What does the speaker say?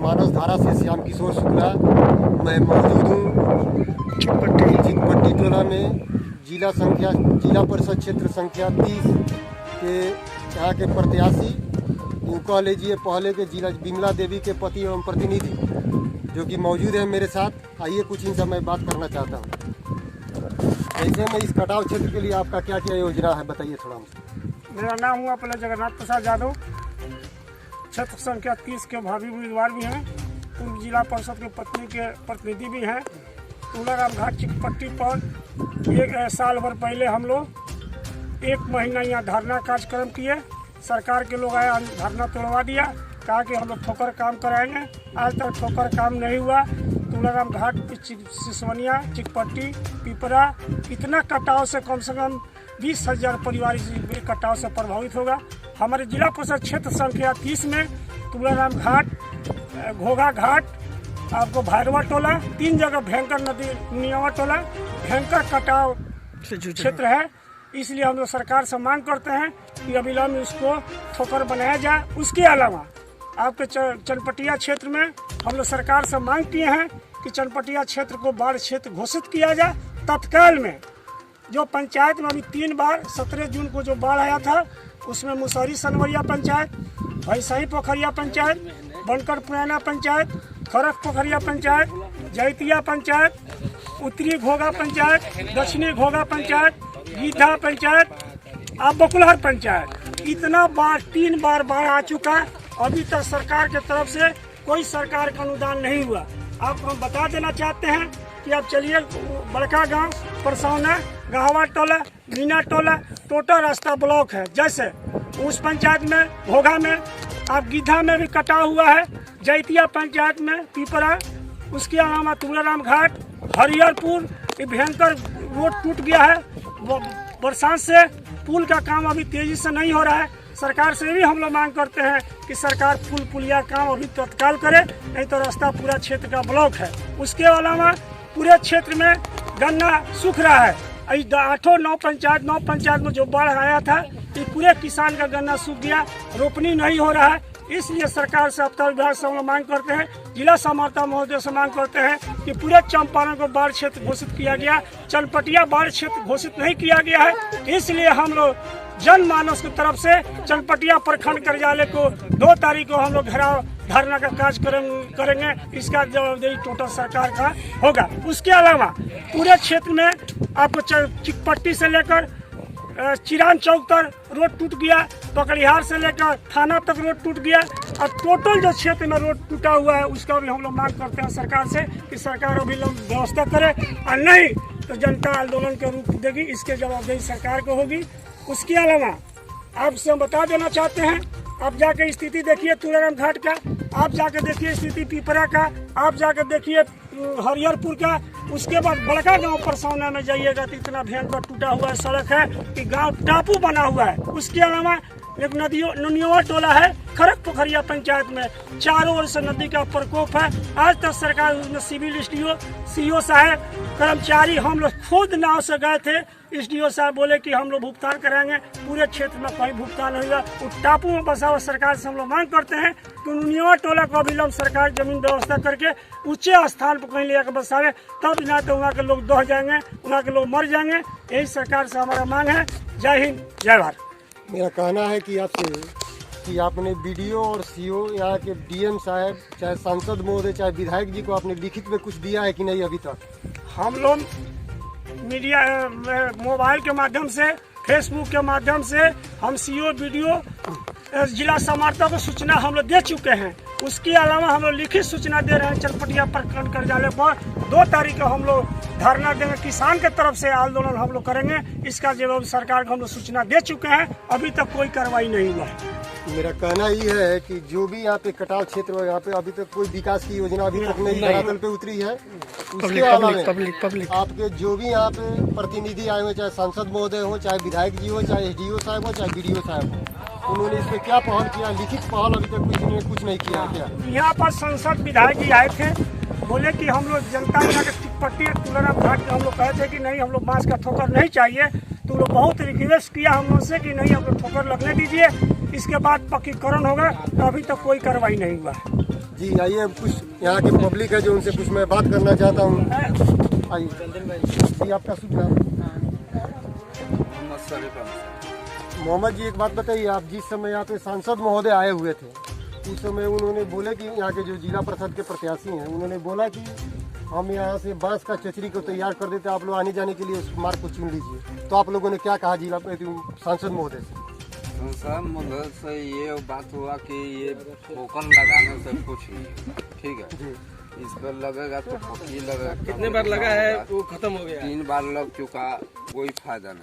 मानस धारा से श्याम किशोर शुक्ला। मैं मौजूद हूँ चिकपट्टी टोला में जिला परिषद क्षेत्र संख्या 30 के यहाँ के प्रत्याशी, कह लीजिए पहले के जिला बिमला देवी के पति एवं प्रतिनिधि जो कि मौजूद है मेरे साथ। आइए कुछ इनसे मैं बात करना चाहता हूँ। ऐसे में इस कटाव क्षेत्र के लिए आपका क्या क्या योजना है, बताइए थोड़ा हमसे। मेरा नाम हुआ पहले जगन्नाथ प्रसाद यादव, क्षेत्र संख्या 30 के भावी उम्मीदवार भी हैं, पूर्व जिला परिषद के पत्नी के प्रतिनिधि भी हैं। तुलाराम घाट चिकपट्टी पर एक साल भर पहले हम लोग 1 महीना यहाँ धरना कार्यक्रम किए। सरकार के लोग आए, धरना तोड़वा दिया, कहा कि हम लोग ठोकर काम कराएंगे। आज तक ठोकर काम नहीं हुआ। तुलाराम घाट, सिसवनिया, चिकपट्टी, पिपरा, इतना कटाव से कम 20,000 परिवार इस कटाव से प्रभावित होगा। हमारे जिला परिषद क्षेत्र संख्या 30 में तुलाराम घाट, घोघा घाट, आपको भैरवा टोला, 3 जगह भयंकर नदी नियावा टोला भयंकर कटाव क्षेत्र है। इसलिए हम लोग सरकार से मांग करते हैं कि अविलंब में उसको ठोकर बनाया जाए। उसके अलावा आपके चनपटिया क्षेत्र में हम लोग सरकार से मांग किए हैं कि चनपटिया क्षेत्र को बाढ़ क्षेत्र घोषित किया जाए तत्काल में। जो पंचायत में अभी 3 बार 17 जून को जो बाढ़ आया था, उसमें मुसहरी सनवरिया पंचायत, भैसाही पोखरिया पंचायत, बनकर पुराना पंचायत, खरक पोखरिया पंचायत, जैतिया पंचायत, उत्तरी घोघा पंचायत, दक्षिणी घोघा पंचायत, गीधा पंचायत, अब बकुलहर पंचायत, इतना बार 3 बार बाढ़ आ चुका है। अभी तक सरकार की तरफ से कोई सरकार का अनुदान नहीं हुआ। आपको हम बता देना चाहते हैं कि आप चलिए बड़का गांव, परसौना, गाहवा टोला, मीना टोला, टोटल रास्ता ब्लॉक है। जैसे उस पंचायत में, घोघा में, आप गीधा में भी कटा हुआ है, जैतिया पंचायत में, पिपरा, उसके अलावा तुलाराम घाट, हरिहरपुर, ये भयंकर रोड टूट गया है। बरसात से पुल का काम अभी तेजी से नहीं हो रहा है। सरकार से भी हम लोग मांग करते हैं कि सरकार पुलिया काम अभी तत्काल करे, नहीं तो रास्ता पूरा क्षेत्र का ब्लॉक है। उसके अलावा पूरे क्षेत्र में गन्ना सूख रहा है। 9 पंचायत में जो बाढ़ आया था, ये पूरे किसान का गन्ना सूख गया, रोपनी नहीं हो रहा है। इसलिए सरकार से अबतक विभाग से हम लोग मांग करते हैं, जिला समाहर्ता महोदय से मांग करते हैं कि पूरे चंपारण को बाढ़ क्षेत्र घोषित किया गया, चनपटिया बाढ़ क्षेत्र घोषित नहीं किया गया है। इसलिए हम लोग जनमानस की तरफ से चनपटिया प्रखंड कार्यालय को 2 तारीख को हम लोग घेराव धरना का कार्य करेंगे। इसका जवाबदेही टोटल सरकार का होगा। उसके अलावा पूरे क्षेत्र में आपको चिकपट्टी से लेकर चिरान चौक तक रोड टूट गया, पकड़िहार से लेकर थाना तक रोड टूट गया। और टोटल जो क्षेत्र में रोड टूटा हुआ है, उसका भी हम लोग मांग करते हैं सरकार से कि सरकार अविलंब व्यवस्था करे, और नहीं तो जनता आंदोलन के रूप देगी। इसके जवाबदेही सरकार को होगी। उसके अलावा आपसे हम बता देना चाहते हैं, आप जाके स्थिति देखिए तुलाराम घाट का, आप जाके देखिए स्थिति पिपरा का, आप जाके देखिए हरिहरपुर का। उसके बाद बड़का गांव परसौना में जाइएगा तो इतना भयंकर टूटा हुआ सड़क है कि गांव टापू बना हुआ है। उसके अलावा एक नियावा टोला है, खरक पोखरिया पंचायत में, चारों ओर से नदी का प्रकोप है। आज तक सरकार उसमें सिविल एसडीओ, सीओ साहब, कर्मचारी, हम लोग खुद नाव से गए थे। एसडीओ साहब बोले कि हम लोग भुगतान कराएंगे, पूरे क्षेत्र में कोई भुगतान नहीं हुआ। उस टापू में बसा हुआ सरकार से हम लोग मांग करते हैं कि नियावा टोला को अविलंब सरकार जमीन व्यवस्था करके ऊंचे स्थान पर कहीं लेकर बसावे, तब ना तो वहाँ के लोग दह जाएंगे, वहाँ के लोग मर जाएंगे। यही सरकार से हमारा मांग है। जय हिंद, जय भारत। मेरा कहना है कि आपसे कि आपने बीडीओ और सीओ, यहाँ के डीएम साहब, चाहे सांसद महोदय, चाहे विधायक जी को आपने लिखित में कुछ दिया है कि नहीं अभी तक? हम लोग मीडिया, मोबाइल के माध्यम से, फेसबुक के माध्यम से हम सीओ, बीडीओ, जिला समाहर्ता को सूचना हम लोग दे चुके हैं। उसके अलावा हम लोग लिखित सूचना दे रहे हैं चनपटिया प्रखंड कार्यालय पर। 2 तारीख को हम लोग धरना देंगे, किसान के तरफ से आंदोलन हम लोग करेंगे। इसका जवाब सरकार को हम लोग सूचना दे चुके हैं, अभी तक कोई कार्रवाई नहीं हुआ है। मेरा कहना ये है कि जो भी यहाँ पे कटाव क्षेत्र है, यहाँ पे अभी तक कोई विकास की योजना अभी तक नहीं धरातल पे उतरी है। उसके अलावा आपके जो भी यहाँ पे प्रतिनिधि आए हुए, चाहे सांसद महोदय हो, चाहे विधायक जी हो, चाहे एसडीओ साहब हो, चाहे बीडीओ साहब हो, उन्होंने इस पे क्या पहल किया? लिखित पहल अभी तक कुछ नहीं किया क्या? यहाँ पर सांसद विधायक जी आए थे, बोले कि हम लोग जनता के चिकपट्टी तुलाराम घाट हम लोग कहे थे कि नहीं, हम लोग बांस का ठोकर नहीं चाहिए। तो लोग बहुत रिक्वेस्ट किया हम लोग से कि नहीं, हम लोग ठोकर लगने दीजिए, इसके बाद पक्कीकरण होगा। तो अभी तक कोई कार्रवाई नहीं हुआ है। जी आइए, कुछ यहाँ की पब्लिक है जो उनसे कुछ मैं बात करना चाहता हूँ। आइए जी, आपका शुभ नाम? मोहम्मद जी, एक बात बताइए, आप जिस समय यहाँ पे सांसद महोदय आए हुए थे उस समय उन्होंने बोले कि यहाँ के जो जिला परिषद के प्रत्याशी हैं उन्होंने बोला कि हम यहाँ से बांस का चचरी को तैयार कर देते, आप लोग आने जाने के लिए उस मार्ग को चुन लीजिए। तो आप लोगों ने क्या कहा जिला सांसद महोदय से? सांसद महोदय से ये बात हुआ कि ये टोकन लगाने से कुछ नहीं, ठीक है जी। इस पर लगेगा तो पक्की लगेगा। कितने बार लगा है वो खत्म हो गया? 3 बार लग चुका, कोई फायदा नहीं।